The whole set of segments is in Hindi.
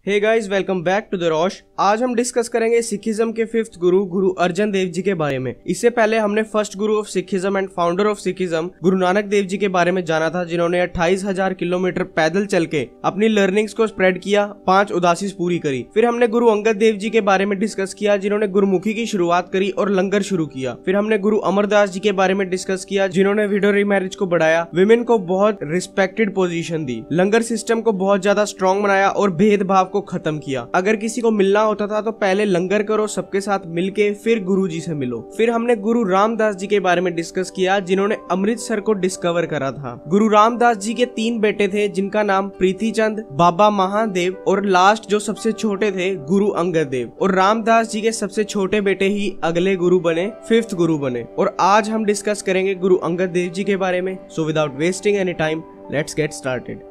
Hey guys, welcome back to the Rosh. आज हम डिस्कस करेंगे सिखिज्म के फिफ्थ गुरु गुरु अर्जन देव जी के बारे में। इससे पहले हमने first Guru of Sikhism and founder of Sikhism Guru Nanak Dev ji के बारे में जाना था, जिन्होंने 28,000 किलोमीटर पैदल चल के अपनी लर्निंग्स को स्प्रेड किया, 5 उदासीस पूरी करी। फिर हमने गुरु अंगद देव जी के बारे में डिस्कस किया, जिन्होंने गुरुमुखी की शुरुआत करी और लंगर शुरू किया। फिर हमने गुरु अमरदास जी के बारे में डिस्कस किया, जिन्होंने विडो रीमैरिज को बढ़ाया, विमेन को बहुत रिस्पेक्टेड पोजीशन दी, लंगर सिस्टम को बहुत ज्यादा स्ट्रॉन्ग बनाया और भेदभाव को खत्म किया। अगर किसी को मिलना होता था तो पहले लंगर करो, सबके साथ मिलके फिर गुरु जी से मिलो। फिर हमने गुरु रामदास जी के बारे में डिस्कस किया, जिन्होंने अमृतसर को डिस्कवर करा था। गुरु रामदास जी के 3 बेटे थे, जिनका नाम प्रीति चंद, बाबा महादेव और लास्ट जो सबसे छोटे थे गुरु अंगद देव। और रामदास जी के सबसे छोटे बेटे ही अगले गुरु बने, 5th गुरु बने। और आज हम डिस्कस करेंगे गुरु अंगद देव जी के बारे में। So without wasting any time, let's get started.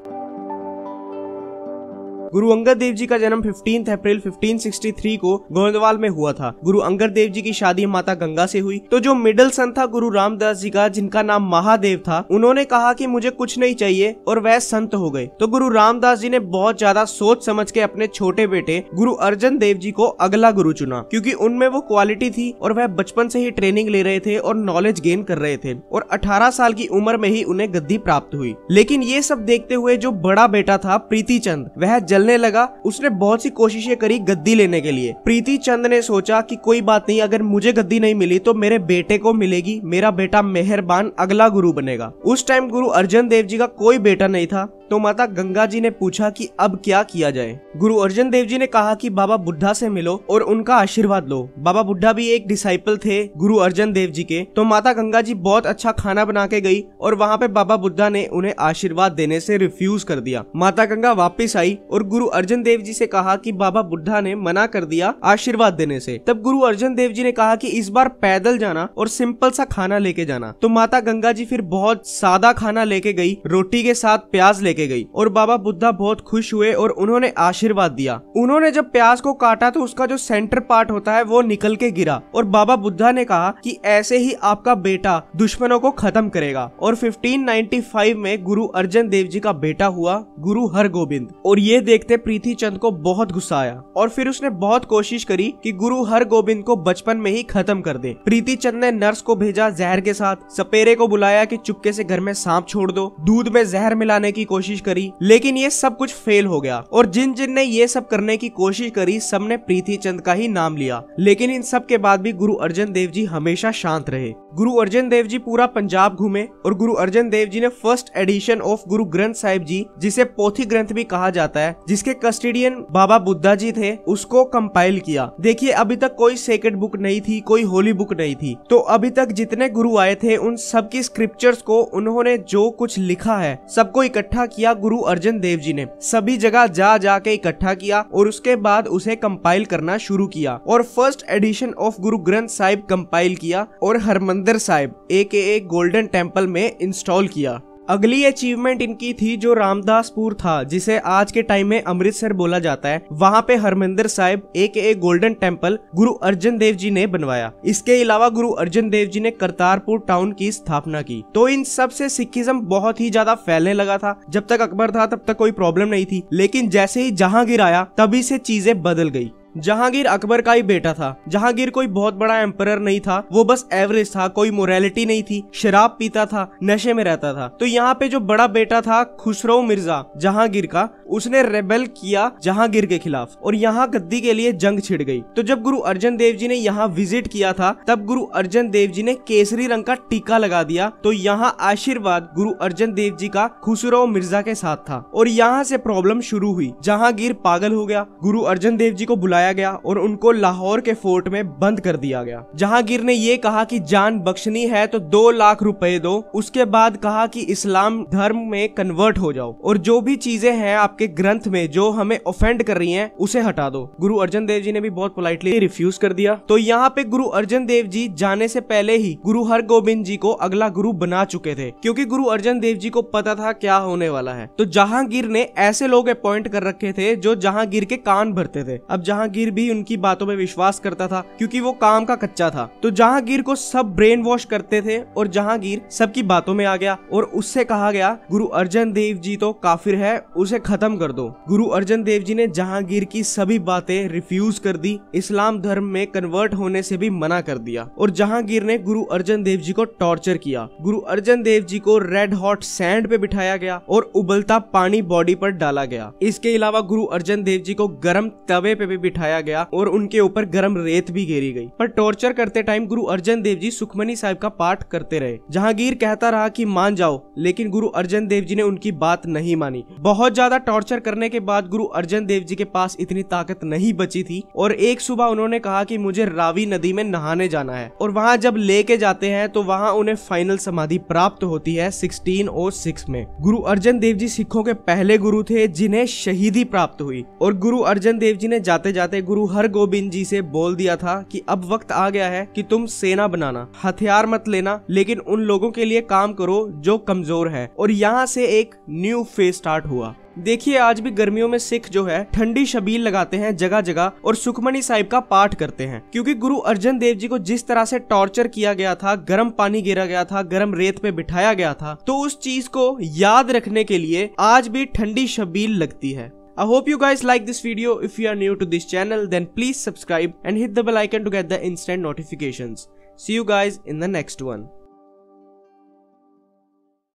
Guru Angad Dev ji का जन्म 15 अप्रैल 1563 को गोंदवाल में हुआ था। गुरु अंगद देव जी की शादी माता गंगा से हुई। तो जो मिडिल सन था गुरु रामदास जी का, जिनका नाम महादेव था, उन्होंने कहा कि मुझे कुछ नहीं चाहिए और वह संत हो गए। तो गुरु रामदास जी ने बहुत ज्यादा सोच समझ के अपने छोटे बेटे गुरु अर्जन देव जी को अगला गुरु चुना, क्योंकि उनमें वो क्वालिटी थी और वह बचपन से ही ट्रेनिंग ले रहे थे और नॉलेज गेन कर रहे थे। और 18 साल की उम्र में ही उन्हें गद्दी प्राप्त हुई। लेकिन ये सब देखते हुए जो बड़ा बेटा था प्रीति चंद, वह जलने लगा। उसने बहुत सी कोशिशें करी गद्दी लेने के लिए। प्रीति चंद ने सोचा कि कोई बात नहीं, अगर मुझे गद्दी नहीं मिली तो मेरे बेटे को मिलेगी, मेरा बेटा मेहरबान अगला गुरु बनेगा। उस टाइम गुरु अर्जन देव जी का कोई बेटा नहीं था। तो माता गंगा जी ने पूछा कि अब क्या किया जाए। गुरु अर्जन देव जी ने कहा कि बाबा बुड्ढा से मिलो और उनका आशीर्वाद लो। बाबा बुड्ढा भी एक डिसाइपल थे गुरु अर्जन देव जी के। तो माता गंगा जी बहुत अच्छा खाना बना के गई और वहाँ पे बाबा बुड्ढा ने उन्हें आशीर्वाद देने से रिफ्यूज कर दिया। माता गंगा वापस आई और गुरु अर्जन देव जी से कहा कि बाबा बुड्ढा ने मना कर दिया आशीर्वाद देने से। तब गुरु अर्जन देव जी ने कहा कि इस बार पैदल जाना और सिंपल सा खाना लेके जाना। तो माता गंगा जी फिर बहुत सादा खाना लेके गई, रोटी के साथ प्याज लेके गई। और बाबा बुड्ढा बहुत खुश हुए और उन्होंने आशीर्वाद दिया। उन्होंने जब प्याज को काटा तो उसका जो सेंटर पार्ट होता है वो निकल के गिरा। और बाबा बुड्ढा ने कहा कि ऐसे ही आपका बेटा दुश्मनों को खत्म करेगा। और 1595 में गुरु अर्जन देव जी का बेटा हुआ गुरु हरगोबिंद। और ये देखते प्रीति चंद को बहुत गुस्सा आया और फिर उसने बहुत कोशिश करी कि गुरु हरगोबिंद को बचपन में ही खत्म कर दे। प्रीति चंद ने नर्स को भेजा जहर के साथ, सपेरे को बुलाया कि चुपके से घर में सांप छोड़ दो, दूध में जहर मिलाने की कोशिश करी, लेकिन ये सब कुछ फेल हो गया। और जिन जिन ने ये सब करने की कोशिश करी, सबने प्रीति चंद का ही नाम लिया। लेकिन इन सब के बाद भी गुरु अर्जन देव जी हमेशा शांत रहे। गुरु अर्जन देव जी पूरा पंजाब घूमे और गुरु अर्जन देव जी ने first edition of Guru Granth Sahib जी, जिसे पोथी ग्रंथ भी कहा जाता है, जिसके कस्टोडियन बाबा बुड्ढा जी थे, उसको कंपाइल किया। देखिए, अभी तक कोई सेक्रेड बुक नहीं थी, कोई होली बुक नहीं थी। तो अभी तक जितने गुरु आए थे उन सब की स्क्रिप्चर्स को उन्होंने जो कुछ लिखा है सबको इकट्ठा किया। गुरु अर्जन देव जी ने सभी जगह जा जाके इकट्ठा किया और उसके बाद उसे कंपाइल करना शुरू किया और first edition of Guru Granth Sahib compile किया और Harmandir Sahib AKA golden temple में इंस्टॉल किया। अगली अचीवमेंट इनकी थी जो रामदासपुर था, जिसे आज के टाइम में अमृतसर बोला जाता है। वहाँ पे Harmandir Sahib AKA golden temple Guru Arjan Dev ji ने बनवाया। इसके अलावा गुरु अर्जन देव जी ने करतारपुर टाउन की स्थापना की। तो इन सब से सिखिज्म बहुत ही ज्यादा फैलने लगा था। जब तक अकबर था तब तक कोई प्रॉब्लम नहीं थी, लेकिन जैसे ही जहांगीर आया तभी से चीजें बदल गई। जहांगीर अकबर का ही बेटा था। जहांगीर कोई बहुत बड़ा एम्परर नहीं था, वो बस एवरेज था, कोई मोरालिटी नहीं थी, शराब पीता था, नशे में रहता था। तो यहाँ पे जो बड़ा बेटा था खुसरो मिर्जा जहांगीर का, उसने रेबेल किया जहांगीर के खिलाफ और यहाँ गद्दी के लिए जंग छिड़ गई। तो जब गुरु अर्जन देव जी ने यहाँ विजिट किया था, तब गुरु अर्जन देव जी ने केसरी रंग का टीका लगा दिया। तो यहाँ आशीर्वाद गुरु अर्जन देव जी का खुसरो मिर्जा के साथ था और यहाँ से प्रॉब्लम शुरू हुई। जहांगीर पागल हो गया। गुरु अर्जन देव जी को बुलाया गया और उनको लाहौर के फोर्ट में बंद कर दिया गया। जहांगीर ने ये कहा कि जान बख्शनी है तो 2 लाख रुपए दो। उसके बाद कहा कि इस्लाम धर्म में कन्वर्ट हो जाओ और जो भी चीजें हैं आपके ग्रंथ में जो हमें ऑफेंड कर रही हैं उसे हटा दो। गुरु अर्जन देव जी ने भी बहुत पोलाइटली रिफ्यूज कर दिया। तो यहाँ पे गुरु अर्जन देव जी जाने से पहले ही गुरु हरगोबिंद जी को अगला गुरु बना चुके थे, क्योंकि गुरु अर्जन देव जी को पता था क्या होने वाला है। तो जहांगीर ने ऐसे लोग अपॉइंट कर रखे थे जो जहांगीर के कान भरते थे। अब जहांगीर जहांगीर भी उनकी बातों में विश्वास करता था क्योंकि वो काम का कच्चा था। तो जहांगीर को सब ब्रेन वॉश करते थे और जहांगीर सबकी बातों में आ गया और उससे कहा गया गुरु अर्जन देव जी तो काफिर है, उसे खत्म कर दो। गुरु अर्जन देव जी ने जहांगीर की सभी बातें रिफ्यूज कर दी, इस्लाम धर्म में कन्वर्ट होने से भी मना कर दिया और जहांगीर ने गुरु अर्जन देव जी को टॉर्चर किया। गुरु अर्जन देव जी को रेड हॉट सैंड पे बिठाया गया और उबलता पानी बॉडी पर डाला गया। इसके अलावा गुरु अर्जन देव जी को गर्म तवे पे भी बिठाया गया और उनके ऊपर गर्म रेत भी घेरी गई। पर टॉर्चर करते टाइम गुरु अर्जन देव जी सुखमनी साहिब का पाठ करते रहे। जहांगीर कहता रहा कि मान जाओ, लेकिन गुरु अर्जन देव जी ने उनकी बात नहीं मानी। बहुत ज्यादा टॉर्चर करने के बाद गुरु अर्जन देव जी के पास इतनी ताकत नहीं बची थी और एक सुबह उन्होंने कहा कि मुझे रावी नदी में नहाने जाना है और वहां जब लेके जाते हैं तो वहां उन्हें फाइनल समाधि प्राप्त होती है 1606 में। गुरु अर्जन देव जी सिखों के पहले गुरु थे जिन्हें शहीदी प्राप्त हुई और गुरु अर्जन देव जी ने जाते जाते गुरु हरगोबिंद जी से बोल दिया था कि अब वक्त आ गया है कि तुम सेना बनाना, हथियार मत लेना, लेकिन उन लोगों के लिए काम करो जो कमजोर है। और यहाँ से एक न्यू फेज स्टार्ट हुआ। देखिए आज भी गर्मियों में सिख जो है ठंडी शबील लगाते हैं जगह जगह और सुखमनी साहिब का पाठ करते हैं, क्योंकि गुरु अर्जन देव जी को जिस तरह से टॉर्चर किया गया था, गर्म पानी गिरा गया था, गर्म रेत पे बिठाया गया था, तो उस चीज को याद रखने के लिए आज भी ठंडी शबील लगती है। I hope you guys like this video. If you are new to this channel, then please subscribe and hit the bell icon to get the instant notifications. See you guys in the next one.